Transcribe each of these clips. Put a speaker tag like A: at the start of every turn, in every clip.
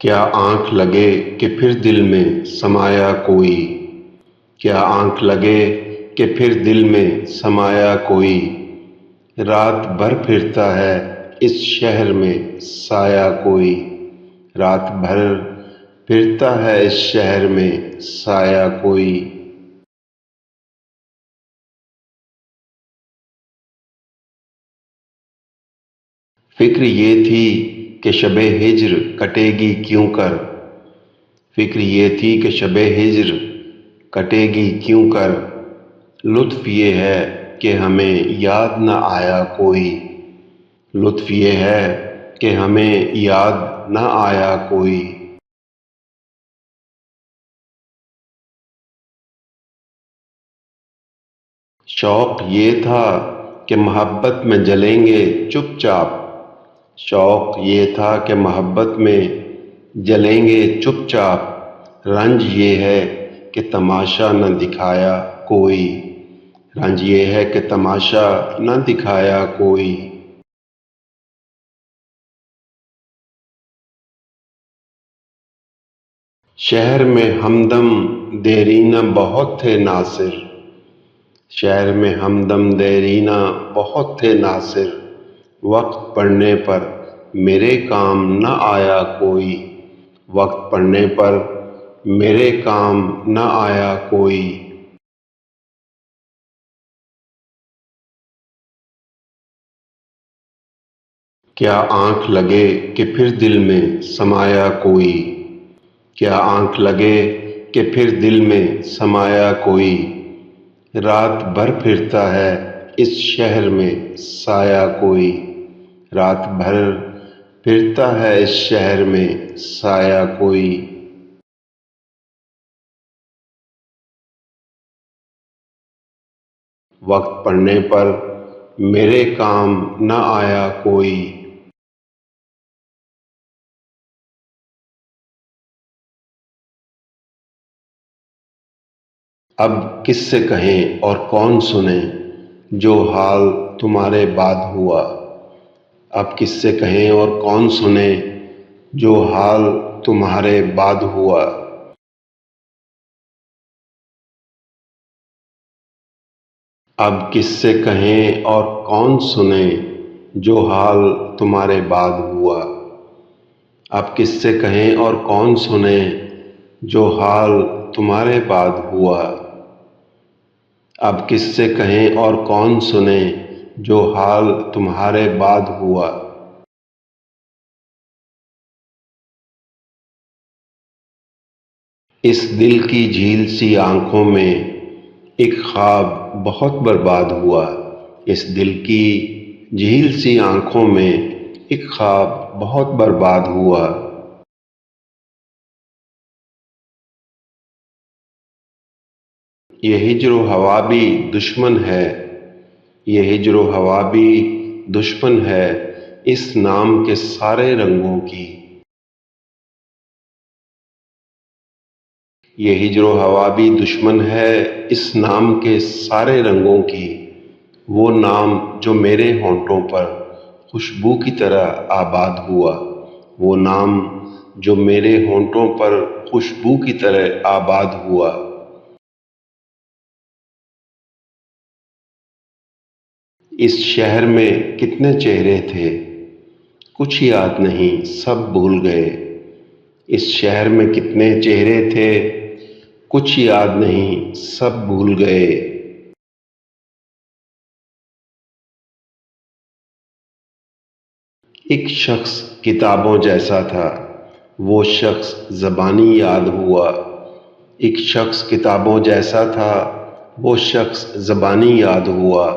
A: क्या आँख लगे कि फिर दिल में समाया कोई। क्या आँख लगे कि फिर दिल में समाया कोई। रात भर फिरता है इस शहर में साया कोई। रात भर फिरता है इस शहर में साया कोई। फिक्र ये थी कि शबे हिज्र कटेगी क्यों कर। फिक्र ये थी कि शबे हिज्र कटेगी क्यों कर। लुत्फ़ ये है कि हमें याद न आया कोई। लुत्फ़ ये है कि हमें याद न आया कोई। शौक़ ये था कि मोहब्बत में जलेंगे चुपचाप। शौक़ ये था कि मोहब्बत में जलेंगे चुपचाप। रंज ये है कि तमाशा न दिखाया कोई। रंज ये है कि तमाशा न दिखाया कोई। शहर में हमदम देरीना बहुत थे नासिर। शहर में हमदम देरीना बहुत थे नासिर। वक्त पड़ने पर मेरे काम न आया कोई। वक्त पड़ने पर मेरे काम न आया कोई। क्या आँख लगे कि फिर दिल में समाया कोई। क्या आँख लगे कि फिर दिल में समाया कोई। रात भर फिरता है इस शहर में साया कोई। रात भर फिरता है इस शहर में साया कोई। वक्त पड़ने पर मेरे काम न आया कोई। अब किससे कहें और कौन सुने जो हाल तुम्हारे बाद हुआ। अब किससे कहें और कौन सुने जो हाल तुम्हारे बाद हुआ। अब किससे कहें और कौन सुने जो हाल तुम्हारे बाद हुआ। अब किससे कहें और कौन सुने जो हाल तुम्हारे बाद हुआ। अब किससे कहें और कौन सुने जो हाल तुम्हारे बाद हुआ। इस दिल की झील सी आँखों में एक ख्वाब बहुत बर्बाद हुआ। इस दिल की झील सी आँखों में एक ख्वाब बहुत बर्बाद हुआ। ये हिज्र हवा भी दुश्मन है। ये हिज्र हवा भी दुश्मन है इस नाम के सारे रंगों की। ये हिज्र हवा भी दुश्मन है इस नाम के सारे रंगों की। वो नाम जो मेरे होंठों पर खुशबू की तरह आबाद हुआ। वो नाम जो मेरे होंठों पर खुशबू की तरह आबाद हुआ। इस शहर में कितने चेहरे थे कुछ याद नहीं सब भूल गए। इस शहर में कितने चेहरे थे कुछ याद नहीं सब भूल गए। एक शख्स किताबों जैसा था वो शख्स ज़बानी याद हुआ। एक शख्स किताबों जैसा था वो शख्स ज़बानी याद हुआ।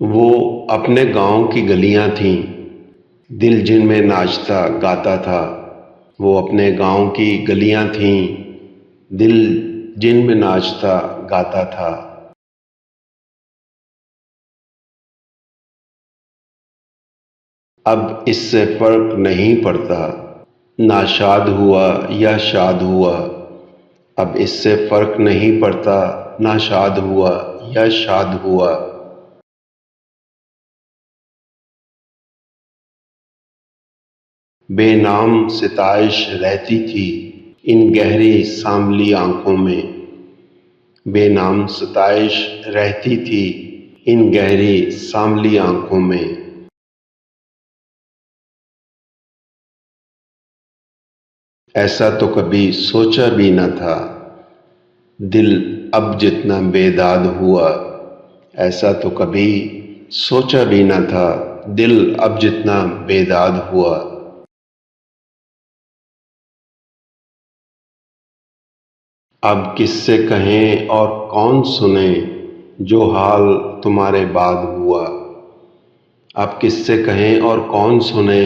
A: वो अपने गांव की गलियां थीं दिल जिनमें नाचता गाता था। वो अपने गांव की गलियां थीं दिल जिनमें नाचता गाता था। अब इससे फर्क नहीं पड़ता नाशाद हुआ या शाद हुआ। अब इससे फर्क नहीं पड़ता ना शाद हुआ या शाद हुआ। बेनाम सिताइश रहती थी इन गहरी सांवली आंखों में। बेनाम सिताइश रहती थी इन गहरी सांवली आंखों में। ऐसा तो कभी सोचा भी न था, दिल अब जितना बेदाद हुआ। ऐसा तो कभी सोचा भी न था, दिल अब जितना बेदाद हुआ। अब किससे कहें और कौन सुने जो हाल तुम्हारे बाद हुआ। अब किससे कहें और कौन सुने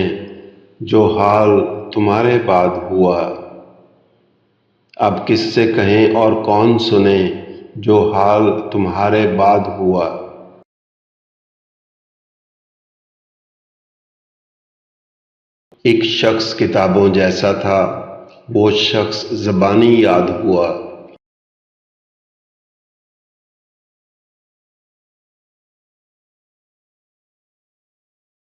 A: जो हाल तुम्हारे बाद हुआ। अब किससे कहें और कौन सुने जो हाल तुम्हारे बाद हुआ। एक शख्स किताबों जैसा था, वो शख्स ज़बानी याद हुआ।